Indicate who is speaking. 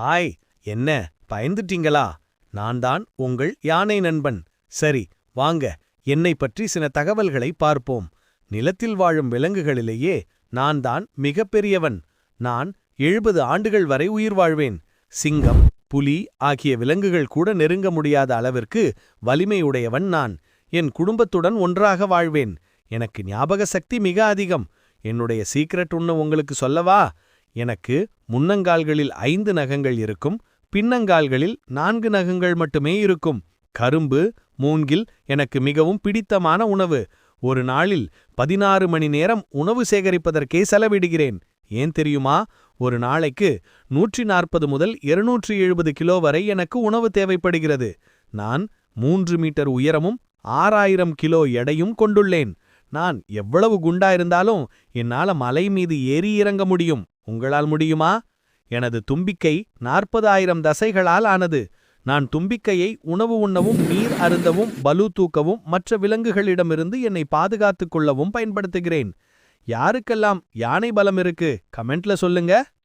Speaker 1: Hi. என்ன பயந்துட்டீங்களா? நான் தான் உங்கள் யானை நண்பன். சரி, வாங்க, என்னை பற்றி சில தகவல்களை பார்ப்போம். நிலத்தில் வாழும் விலங்குகளிலேயே நான் தான் மிகப்பெரியவன். நான் 70 ஆண்டுகள் வரை உயிர் வாழ்வேன். சிங்கம், புலி ஆகிய விலங்குகள் கூட நெருங்க முடியாத அளவிற்கு வலிமையுடையவன் நான். என் குடும்பத்துடன் ஒன்றாக வாழ்வேன். எனக்கு ஞாபக சக்தி மிக அதிகம். என்னுடைய சீக்ரெட் ஒன்னு உங்களுக்கு சொல்லவா? எனக்கு முன்னங்கால்களில் 5 நகங்கள் இருக்கும், பின்னங்கால்களில் 4 நகங்கள் மட்டுமே இருக்கும். கரும்பு, மூங்கில் எனக்கு மிகவும் பிடித்தமான உணவு. ஒரு நாளில் 16 மணி நேரம் உணவு சேகரிப்பதற்கே செலவிடுகிறேன். ஏன் தெரியுமா? ஒரு நாளைக்கு 140 முதல் 270 கிலோ வரை எனக்கு உணவு தேவைப்படுகிறது. நான் 3 மீட்டர் உயரமும் 6000 கிலோ எடையும் கொண்டுள்ளேன். நான் எவ்வளவு குண்டா இருந்தாலும் என்னால மலை மீது ஏறி இறங்க முடியும். உங்களால் முடியுமா? எனது தும்பிக்கை 40,000 தசைகளால் ஆனது. நான் தும்பிக்கையை உணவு உண்ணவும், நீர் அருந்தவும், பலு தூக்கவும், மற்ற விலங்குகளிடமிருந்து என்னை பாதுகாத்துக் கொள்ளவும் பயன்படுத்துகிறேன். யாருக்கெல்லாம் யானை பலம் இருக்கு? கமெண்ட்ல சொல்லுங்க.